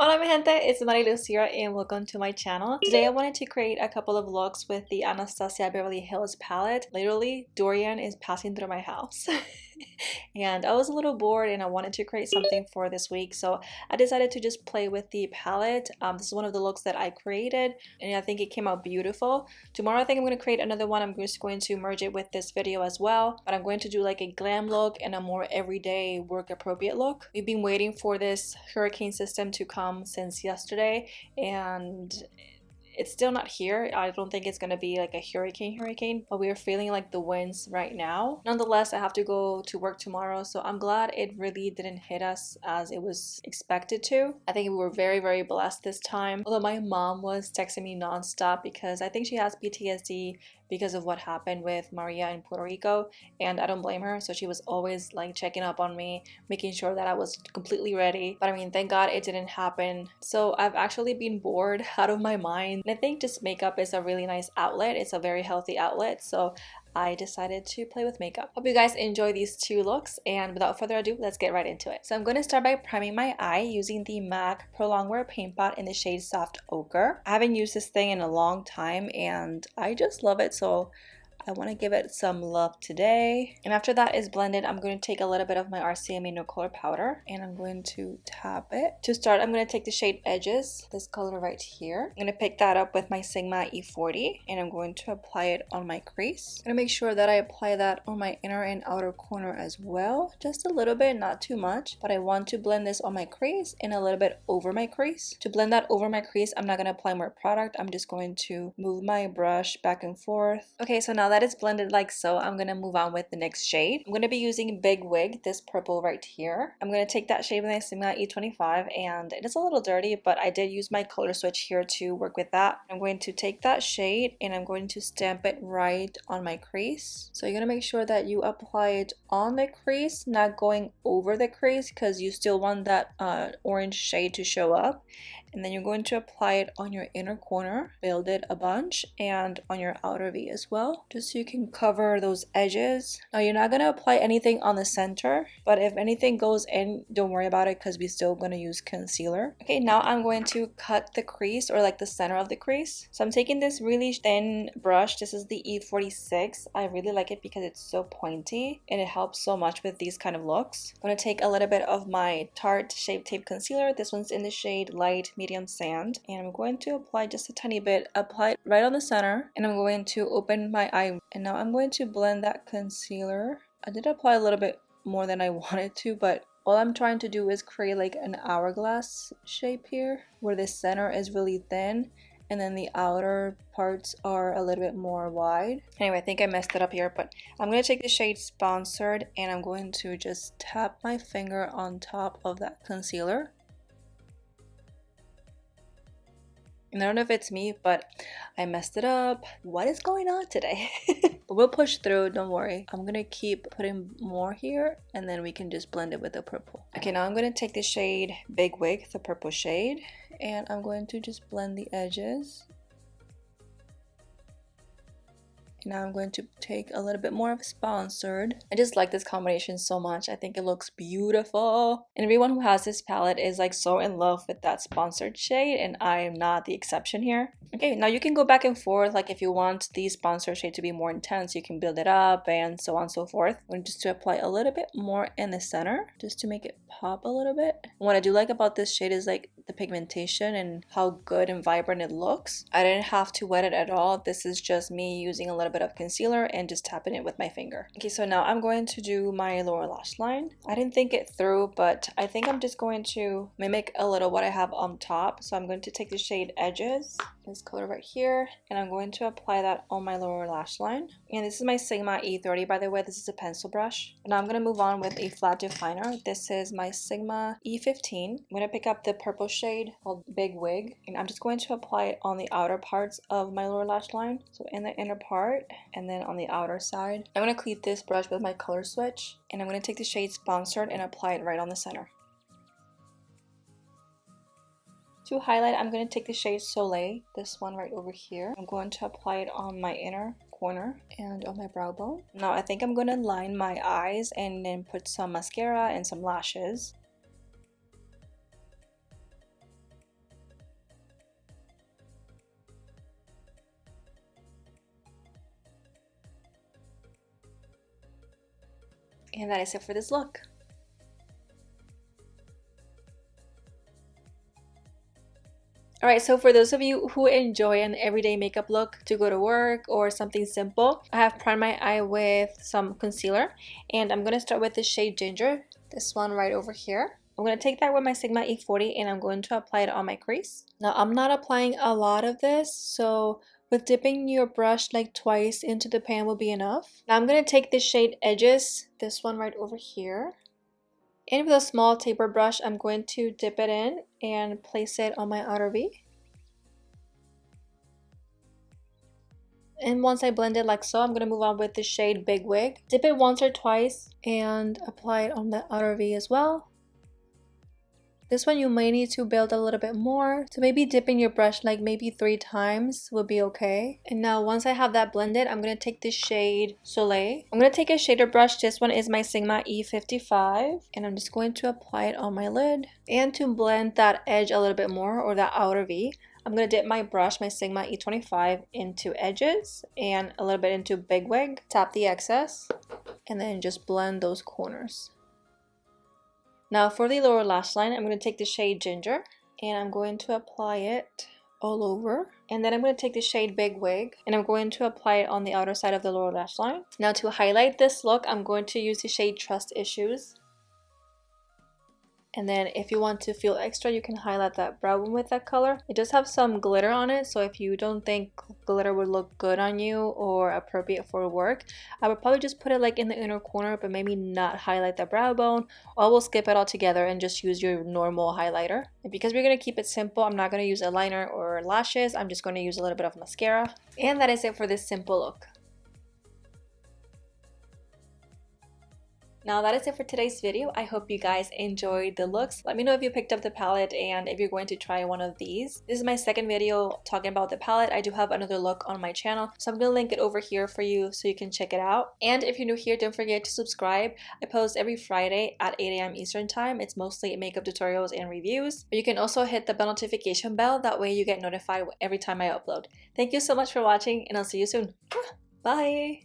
Hola mi gente, it's Mariluz here and welcome to my channel. Today I wanted to create a couple of looks with the Anastasia Beverly Hills palette. Literally, Dorian is passing through my house. And I was a little bored and I wanted to create something for this week, so I decided to just play with the palette. This is one of the looks that I created and I think it came out beautiful. Tomorrow I think I'm going to create another one. I'm just going to merge it with this video as well, but I'm going to do like a glam look and a more everyday work appropriate look. We've been waiting for this hurricane system to come since yesterday and it's still not here. I don't think it's gonna be like a hurricane, but we are feeling like the winds right now. Nonetheless, I have to go to work tomorrow, so I'm glad it really didn't hit us as it was expected to. I think we were very blessed this time. Although my mom was texting me nonstop because I think she has PTSD because of what happened with Maria in Puerto Rico, and I don't blame her. So she was always like checking up on me, making sure that I was completely ready. But I mean, thank God it didn't happen. So I've actually been bored out of my mind. And I think just makeup is a really nice outlet. It's a very healthy outlet. So I decided to play with makeup. Hope you guys enjoy these two looks, and without further ado, let's get right into it. So I'm going to start by priming my eye using the MAC Pro Longwear Paint Pot in the shade Soft Ochre. I haven't used this thing in a long time and I just love it, so I want to give it some love today. And after that is blended, I'm going to take a little bit of my RCMA No Color Powder and I'm going to tap it. To start, I'm going to take the shade Edges, this color right here. I'm going to pick that up with my Sigma E40 and I'm going to apply it on my crease. I'm going to make sure that I apply that on my inner and outer corner as well. Just a little bit, not too much, but I want to blend this on my crease and a little bit over my crease. To blend that over my crease, I'm not going to apply more product. I'm just going to move my brush back and forth. Okay, so now that it's blended like so, I'm gonna move on with the next shade. I'm gonna be using Big Wig, this purple right here. I'm gonna take that shade with my Sigma E25 and it is a little dirty, but I did use my color switch here to work with that. I'm going to take that shade and I'm going to stamp it right on my crease. So you're gonna make sure that you apply it on the crease, not going over the crease, because you still want that orange shade to show up. And then you're going to apply it on your inner corner, build it a bunch, and on your outer V as well, just so you can cover those edges. Now you're not going to apply anything on the center, but if anything goes in, don't worry about it because we're still going to use concealer. Okay, now I'm going to cut the crease, or like the center of the crease. So I'm taking this really thin brush. This is the E46. I really like it because it's so pointy and it helps so much with these kind of looks. I'm going to take a little bit of my Tarte Shape Tape Concealer. This one's in the shade Light Medium Sand, and I'm going to apply just a tiny bit, apply it right on the center, and I'm going to open my eye, and now I'm going to blend that concealer. I did apply a little bit more than I wanted to, but all I'm trying to do is create like an hourglass shape here, where the center is really thin and then the outer parts are a little bit more wide. Anyway, I think I messed it up here, but I'm going to take the shade Sponsored and I'm going to just tap my finger on top of that concealer. And I don't know if it's me, but I messed it up. What is going on today? But we'll push through, don't worry. I'm gonna keep putting more here and then we can just blend it with the purple. Okay, now I'm gonna take the shade Big Wig, the purple shade, and I'm going to just blend the edges. Now I'm going to take a little bit more of Sponsored. I just like this combination so much. I think it looks beautiful. And everyone who has this palette is like so in love with that Sponsored shade, and I am not the exception here. Okay, now you can go back and forth. Like if you want the Sponsored shade to be more intense, you can build it up and so on and so forth. I'm going just to apply a little bit more in the center just to make it pop a little bit. And what I do like about this shade is like the pigmentation and how good and vibrant it looks. I didn't have to wet it at all. This is just me using a little bit of concealer and just tapping it with my finger. Okay, so now I'm going to do my lower lash line. I didn't think it through, but I think I'm just going to mimic a little what I have on top. So I'm going to take the shade Edges, this color right here, and I'm going to apply that on my lower lash line. And this is my Sigma E30, by the way. This is a pencil brush. Now I'm going to move on with a flat definer. This is my Sigma E15. I'm going to pick up the purple shade called Big Wig, and I'm just going to apply it on the outer parts of my lower lash line. So in the inner part and then on the outer side. I'm going to clean this brush with my color switch, and I'm going to take the shade Sponsored and apply it right on the center. To highlight, I'm going to take the shade Soleil, this one right over here. I'm going to apply it on my inner corner and on my brow bone. Now I think I'm going to line my eyes and then put some mascara and some lashes. And that is it for this look. Alright, so for those of you who enjoy an everyday makeup look to go to work or something simple, I have primed my eye with some concealer, and I'm going to start with the shade Ginger, this one right over here. I'm going to take that with my Sigma E40 and I'm going to apply it on my crease. Now I'm not applying a lot of this, so with dipping your brush like twice into the pan will be enough. Now I'm going to take the shade Edges, this one right over here. And with a small taper brush, I'm going to dip it in and place it on my outer V. And once I blend it like so, I'm going to move on with the shade Big Wig. Dip it once or twice and apply it on the outer V as well. This one you may need to build a little bit more, so maybe dipping your brush like maybe 3 times will be okay. And now once I have that blended, I'm going to take the shade Soleil. I'm going to take a shader brush. This one is my Sigma E55, and I'm just going to apply it on my lid. And to blend that edge a little bit more, or that outer V, I'm going to dip my brush, my Sigma E25, into Edges and a little bit into Big Wig. Tap the excess and then just blend those corners. Now for the lower lash line, I'm going to take the shade Ginger and I'm going to apply it all over. And then I'm going to take the shade Big Wig and I'm going to apply it on the outer side of the lower lash line. Now to highlight this look, I'm going to use the shade Trust Issues. And then if you want to feel extra, you can highlight that brow bone with that color. It does have some glitter on it, so if you don't think glitter would look good on you or appropriate for work, I would probably just put it like in the inner corner, but maybe not highlight the brow bone, or we'll skip it all together and just use your normal highlighter. And because we're going to keep it simple, I'm not going to use a liner or lashes. I'm just going to use a little bit of mascara. And that is it for this simple look. Now that is it for today's video. I hope you guys enjoyed the looks. Let me know if you picked up the palette and if you're going to try one of these. This is my second video talking about the palette. I do have another look on my channel, so I'm going to link it over here for you so you can check it out. And if you're new here, don't forget to subscribe. I post every Friday at 8 AM Eastern Time. It's mostly makeup tutorials and reviews. But you can also hit the bell notification bell. That way you get notified every time I upload. Thank you so much for watching, and I'll see you soon. Bye!